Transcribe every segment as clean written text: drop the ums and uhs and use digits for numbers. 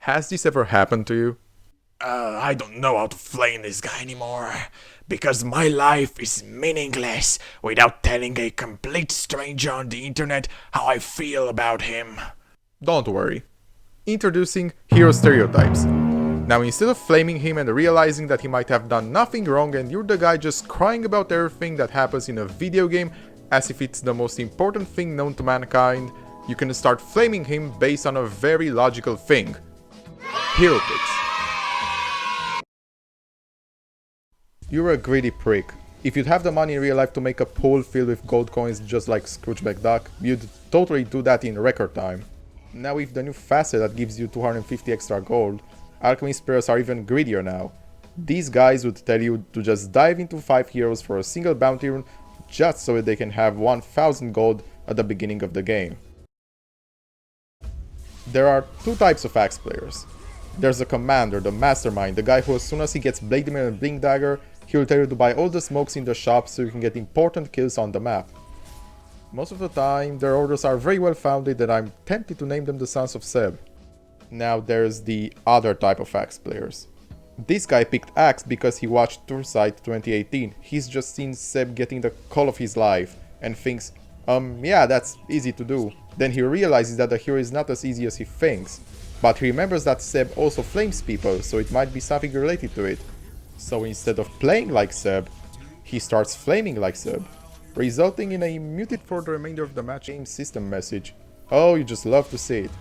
Has this ever happened to you? I don't know how to flame this guy anymore, because my life is meaningless without telling a complete stranger on the internet how I feel about him. Don't worry. Introducing Hero Stereotypes. Now instead of flaming him and realizing that he might have done nothing wrong and you're the guy just crying about everything that happens in a video game as if it's the most important thing known to mankind, you can start flaming him based on a very logical thing. Hero picks. You're a greedy prick. If you'd have the money in real life to make a pool filled with gold coins just like Scrooge McDuck, you'd totally do that in record time. Now with the new facet that gives you 250 extra gold, Alchemist players are even greedier now. These guys would tell you to just dive into 5 heroes for a single bounty run just so that they can have 1000 gold at the beginning of the game. There are 2 types of axe players. There's the commander, the mastermind, the guy who as soon as he gets Blade Mail and Blink Dagger, he'll tell you to buy all the smokes in the shop so you can get important kills on the map. Most of the time, their orders are very well founded and I'm tempted to name them the Sons of Seb. Now there's the other type of axe players. This guy picked axe because he watched Toursight 2018, he's just seen Seb getting the call of his life and thinks, yeah, that's easy to do. Then he realizes that the hero is not as easy as he thinks. But he remembers that Seb also flames people, so it might be something related to it. So instead of playing like Seb, he starts flaming like Seb, resulting in a muted for the remainder of the match game system message. Oh, you just love to see it.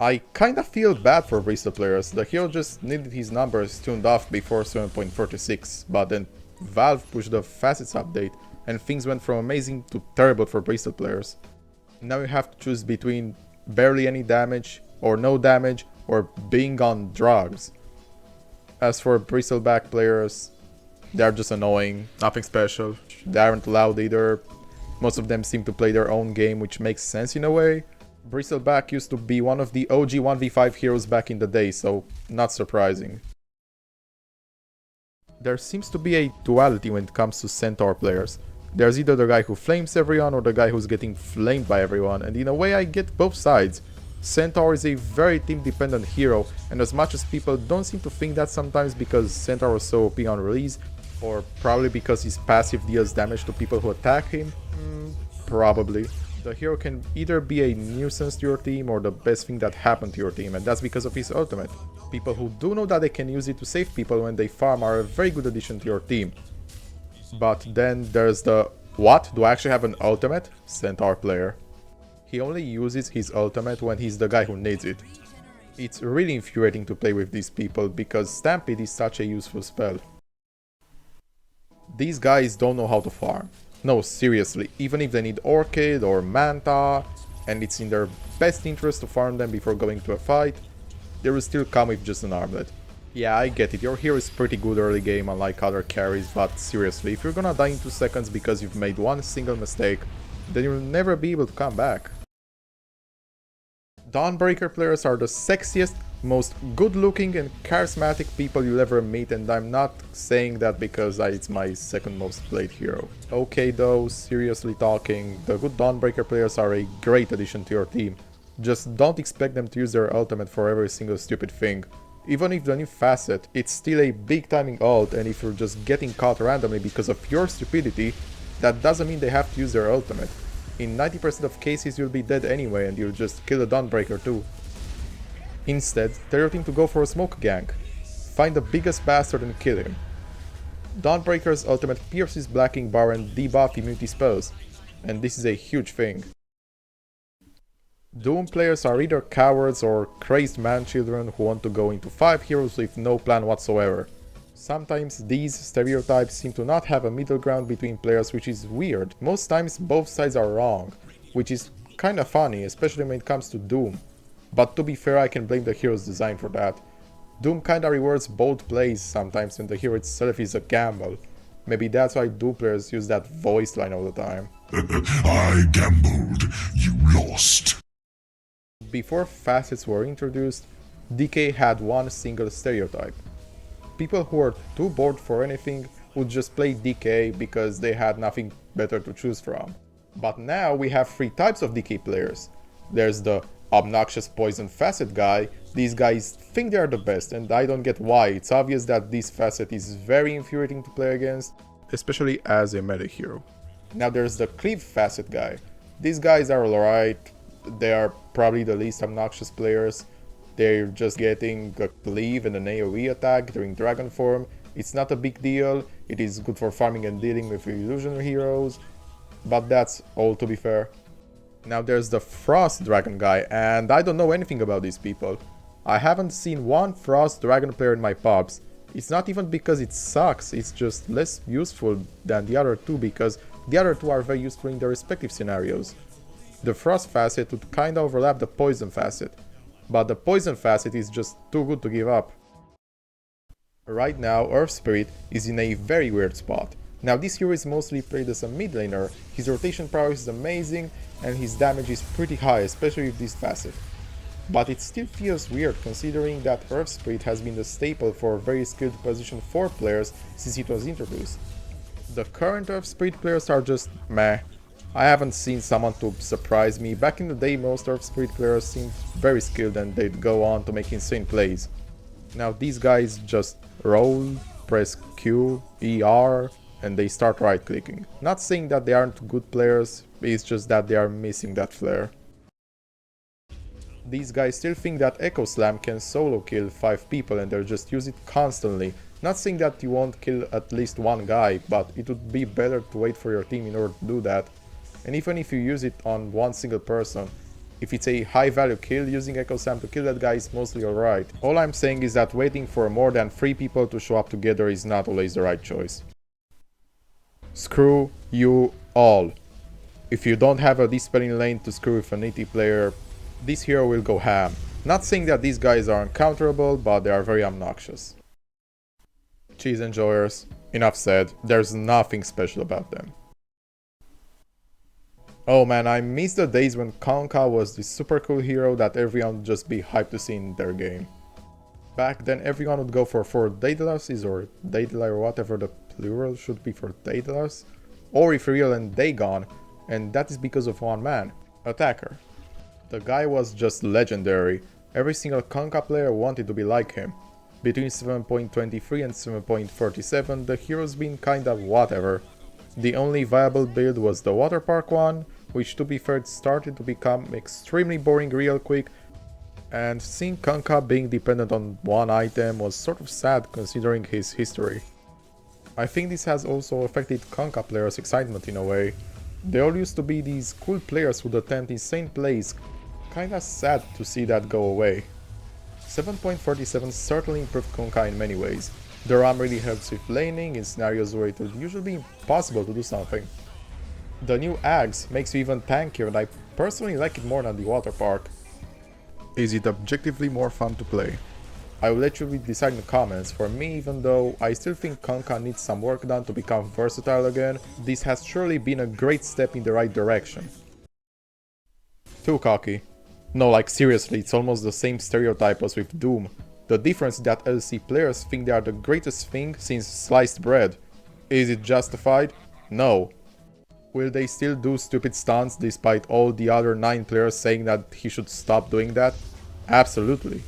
I kinda feel bad for Bristol players, the hero just needed his numbers tuned off before 7.46, but then Valve pushed the Facets update and things went from amazing to terrible for Bristol players. Now you have to choose between barely any damage, or no damage, or being on drugs. As for Bristleback players, they're just annoying, nothing special, they aren't loud either, most of them seem to play their own game, which makes sense in a way. Bristleback used to be one of the OG 1v5 heroes back in the day, so not surprising. There seems to be a duality when it comes to Centaur players. There's either the guy who flames everyone or the guy who's getting flamed by everyone, and in a way I get both sides. Centaur is a very team-dependent hero, and as much as people don't seem to think that sometimes because Centaur was so OP on release, or probably because his passive deals damage to people who attack him, probably. The hero can either be a nuisance to your team or the best thing that happened to your team, and that's because of his ultimate. People who do know that they can use it to save people when they farm are a very good addition to your team. But then there's the, what, do I actually have an ultimate? Centaur player. He only uses his ultimate when he's the guy who needs it. It's really infuriating to play with these people because Stampede is such a useful spell. These guys don't know how to farm. No, seriously, even if they need Orchid or Manta, and it's in their best interest to farm them before going to a fight, they will still come with just an armlet. Yeah, I get it, your hero is pretty good early game unlike other carries, but seriously, if you're gonna die in 2 seconds because you've made one single mistake, then you'll never be able to come back. Dawnbreaker players are the sexiest, most good-looking and charismatic people you'll ever meet, and I'm not saying that because it's my second most played hero. Okay though, seriously talking, the good Dawnbreaker players are a great addition to your team. Just don't expect them to use their ultimate for every single stupid thing. Even if the new facet, it's still a big timing ult, and if you're just getting caught randomly because of your stupidity, that doesn't mean they have to use their ultimate. In 90% of cases you'll be dead anyway and you'll just kill a Dawnbreaker too. Instead, tell your team to go for a smoke gank. Find the biggest bastard and kill him. Dawnbreaker's ultimate pierces blacking bar and debuff immunity spells, and this is a huge thing. Doom players are either cowards or crazed man-children who want to go into 5 heroes with no plan whatsoever. Sometimes these stereotypes seem to not have a middle ground between players, which is weird. Most times both sides are wrong, which is kinda funny, especially when it comes to Doom. But to be fair, I can blame the hero's design for that. Doom kinda rewards bold plays sometimes when the hero itself is a gamble. Maybe that's why Doom players use that voice line all the time. I gambled, you lost. Before facets were introduced, DK had one single stereotype. People who were too bored for anything would just play DK because they had nothing better to choose from. But now we have 3 types of DK players. There's the obnoxious poison facet guy These guys think they are the best, and I don't get why. It's obvious that this facet is very infuriating to play against, especially as a meta hero. Now there's the cleave facet guy. These guys are alright, they are probably the least obnoxious players. They're just getting a cleave and an AoE attack during dragon form. It's not a big deal, it is good for farming and dealing with illusion heroes, but that's all, to be fair. Now there's the Frost Dragon guy, and I don't know anything about these people. I haven't seen one Frost Dragon player in my pubs. It's not even because it sucks, it's just less useful than the other two because the other two are very useful in their respective scenarios. The Frost facet would kinda overlap the Poison facet, but the Poison facet is just too good to give up. Right now, Earth Spirit is in a very weird spot. Now this hero is mostly played as a mid laner, his rotation prowess is amazing, and his damage is pretty high, especially with this facet. But it still feels weird considering that Earth Spirit has been the staple for very skilled position 4 players since it was introduced. The current Earth Spirit players are just meh. I haven't seen someone to surprise me. Back in the day most Earth Spirit players seemed very skilled and they'd go on to make insane plays. Now these guys just roll, press Q, ER, and they start right clicking. Not saying that they aren't good players, it's just that they are missing that flair. These guys still think that Echo Slam can solo kill 5 people and they'll just use it constantly. Not saying that you won't kill at least one guy, but it would be better to wait for your team in order to do that. And even if you use it on one single person, if it's a high value kill, using Echo Slam to kill that guy is mostly alright. All I'm saying is that waiting for more than 3 people to show up together is not always the right choice. Screw you all. If you don't have a dispelling lane to screw with an ET player, this hero will go ham. Not saying that these guys are uncounterable, but they are very obnoxious. Cheese enjoyers, enough said, there's nothing special about them. Oh man, I miss the days when Kunkka was the super cool hero that everyone would just be hyped to see in their game. Back then everyone would go for 4 Daedalus or Daedalus or whatever the plural should be for Daedalus, or Ethereal and Dagon, and that is because of one man, Attacker. The guy was just legendary, every single Kunkka player wanted to be like him. Between 7.23 and 7.37 the hero's been kinda whatever. The only viable build was the Water Park one, which to be fair started to become extremely boring real quick, and seeing Kunkka being dependent on one item was sort of sad considering his history. I think this has also affected Kunkka players' excitement in a way. They all used to be these cool players who'd attempt insane plays, kinda sad to see that go away. 7.47 certainly improved Kunkka in many ways. The RAM really helps with laning in scenarios where it would usually be impossible to do something. The new Axe makes you even tankier and I personally like it more than the Water Park. Is it objectively more fun to play? I will let you decide in the comments. For me, even though I still think Kunkka needs some work done to become versatile again, this has surely been a great step in the right direction. Too cocky. No, like seriously, it's almost the same stereotype as with Doom. The difference is that LC players think they are the greatest thing since sliced bread. Is it justified? No. Will they still do stupid stunts despite all the other 9 players saying that he should stop doing that? Absolutely.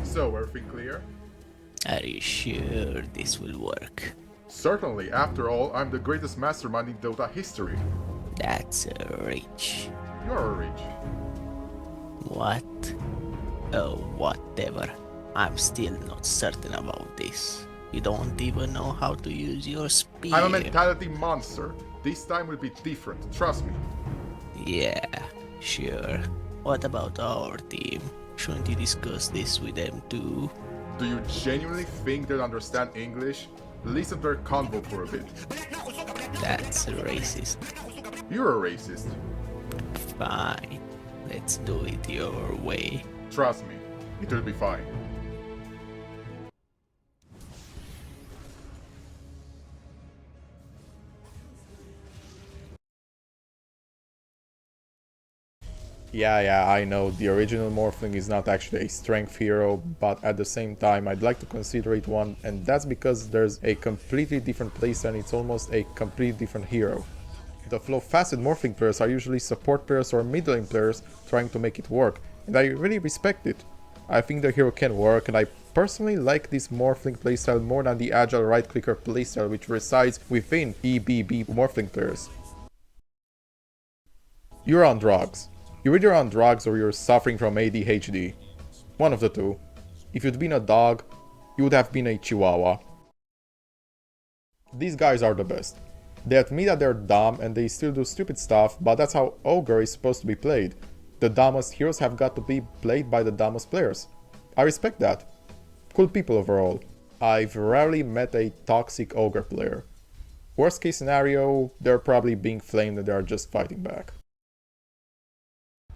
So, everything clear? Are you sure this will work? Certainly, after all, I'm the greatest mastermind in Dota history. That's a reach. You're a reach. What? Oh, whatever. I'm still not certain about this. You don't even know how to use your spear. I'm a mentality monster. This time will be different, trust me. Yeah, sure. What about our team? Shouldn't you discuss this with them too? Do you genuinely think they'll understand English? Listen to their convo for a bit. That's racist. You're a racist. Fine. Let's do it your way. Trust me, it will be fine. Yeah, I know, the original Morphling is not actually a strength hero, but at the same time I'd like to consider it one, and that's because there's a completely different playstyle and it's almost a completely different hero. The flow-fasted Morphling players are usually support players or mid-lane players trying to make it work, and I really respect it. I think the hero can work, and I personally like this Morphling playstyle more than the agile right-clicker playstyle which resides within EBB Morphling players. You're on drugs. You're either on drugs or you're suffering from ADHD. One of the two. If you'd been a dog, you would have been a chihuahua. These guys are the best. They admit that they're dumb and they still do stupid stuff, but that's how Ogre is supposed to be played. The dumbest heroes have got to be played by the dumbest players. I respect that. Cool people overall. I've rarely met a toxic Ogre player. Worst case scenario, they're probably being flamed and they're just fighting back.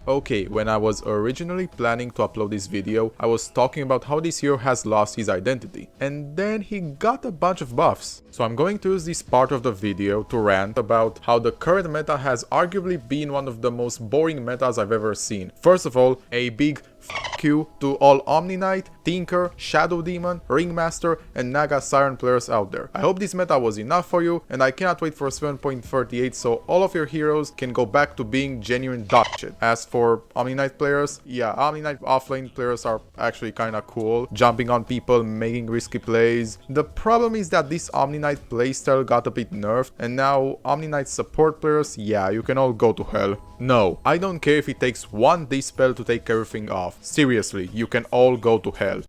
Okay, when I was originally planning to upload this video, I was talking about how this hero has lost his identity, and then he got a bunch of buffs. So I'm going to use this part of the video to rant about how the current meta has arguably been one of the most boring metas I've ever seen. First of all, a big f*** you to all Omniknight, Tinker, Shadow Demon, Ringmaster and Naga Siren players out there. I hope this meta was enough for you, and I cannot wait for 7.38 so all of your heroes can go back to being genuine dog shit. As for Omniknight players, yeah, Omniknight offlane players are actually kinda cool, jumping on people, making risky plays. The problem is that this Omniknight playstyle got a bit nerfed, and now Omniknight support players, yeah, you can all go to hell. No, I don't care if it takes one dispel to take everything off. Seriously, you can all go to hell.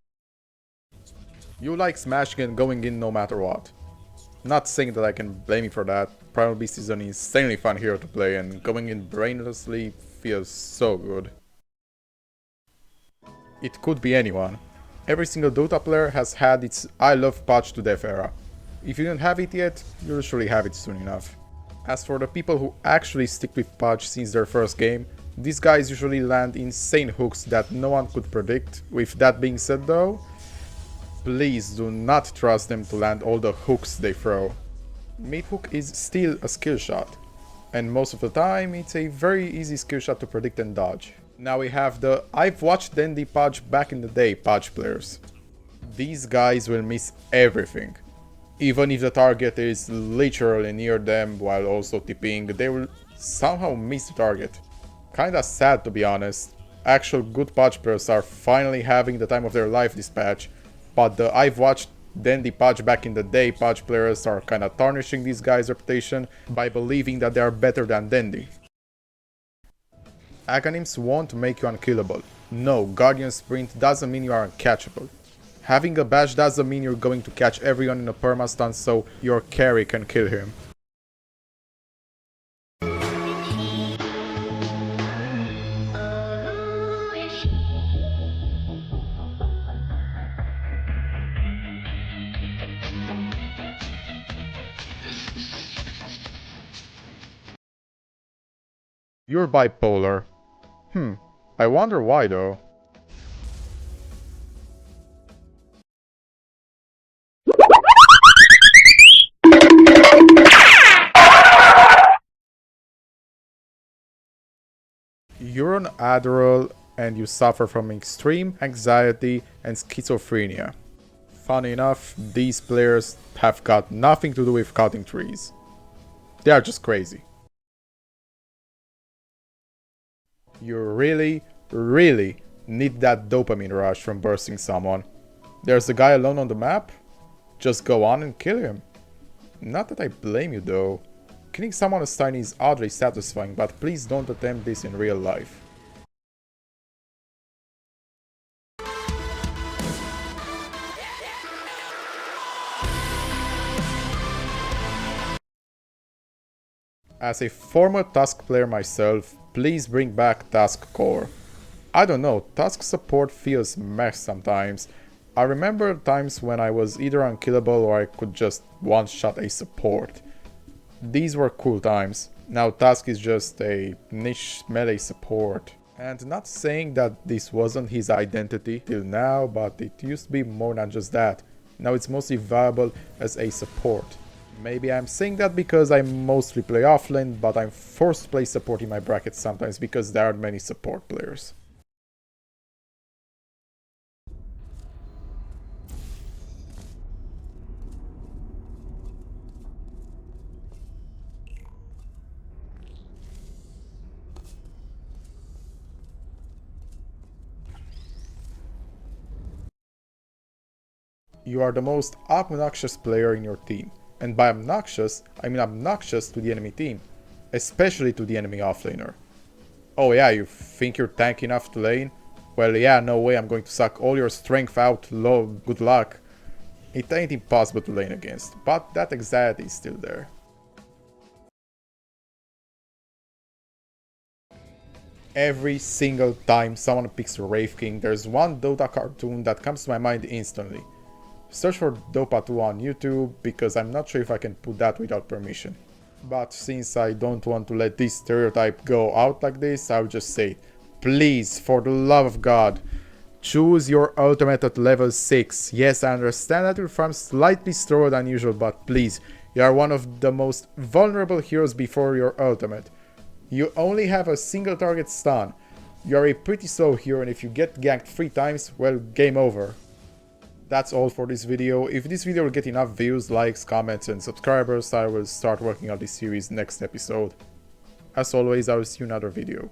You like smashing and going in no matter what. Not saying that I can blame you for that. Primal Beast is an insanely fun hero to play, and going in brainlessly feels so good. It could be anyone. Every single Dota player has had its I love Pudge to death era. If you don't have it yet, you'll surely have it soon enough. As for the people who actually stick with Pudge since their first game, these guys usually land insane hooks that no one could predict. With that being said though, please do not trust them to land all the hooks they throw. Mid hook is still a skill shot, and most of the time it's a very easy skill shot to predict and dodge. Now we have the I've watched Dandy Pudge back in the day Pudge players. These guys will miss everything. Even if the target is literally near them while also TPing, they will somehow miss the target. Kinda sad to be honest. Actual good Pudge players are finally having the time of their life this patch, but the I've watched Dandy Pudge back in the day Pudge players are kinda tarnishing these guys' reputation by believing that they are better than Dandy. Aghanim's won't make you unkillable. No, Guardian Sprint doesn't mean you are uncatchable. Having a bash doesn't mean you're going to catch everyone in a perma-stun so your carry can kill him. You're bipolar. I wonder why though. You're on Adderall and you suffer from extreme anxiety and schizophrenia. Funny enough, these players have got nothing to do with cutting trees. They are just crazy. You really need that dopamine rush from bursting someone. There's a guy alone on the map? Just go on and kill him. Not that I blame you though. Killing someone as tiny is oddly satisfying, but please don't attempt this in real life. As a former Tusk player myself, please bring back Tusk core. I don't know, Tusk support feels meh sometimes. I remember times when I was either unkillable or I could just one-shot a support. These were cool times. Now Tusk is just a niche melee support. And not saying that this wasn't his identity till now, but it used to be more than just that. Now it's mostly viable as a support. Maybe I'm saying that because I mostly play offlane, but I'm forced to play support in my bracket sometimes because there aren't many support players. You are the most obnoxious player in your team. And by obnoxious, I mean obnoxious to the enemy team. Especially to the enemy offlaner. Oh yeah, you think you're tanky enough to lane? Well yeah, no way, I'm going to suck all your strength out, low, good luck. It ain't impossible to lane against, but that anxiety is still there. Every single time someone picks Wraith King, there's one Dota cartoon that comes to my mind instantly. Search for Dota 2 on YouTube, because I'm not sure if I can put that without permission. But since I don't want to let this stereotype go out like this, I'll just say, please, for the love of God, choose your ultimate at level 6. Yes, I understand that your farm slightly slower than usual, but please, you are one of the most vulnerable heroes before your ultimate. You only have a single target stun. You are a pretty slow hero, and if you get ganked 3 times, well, game over. That's all for this video. If this video will get enough views, likes, comments and subscribers, I will start working on this series next episode. As always, I will see you in another video.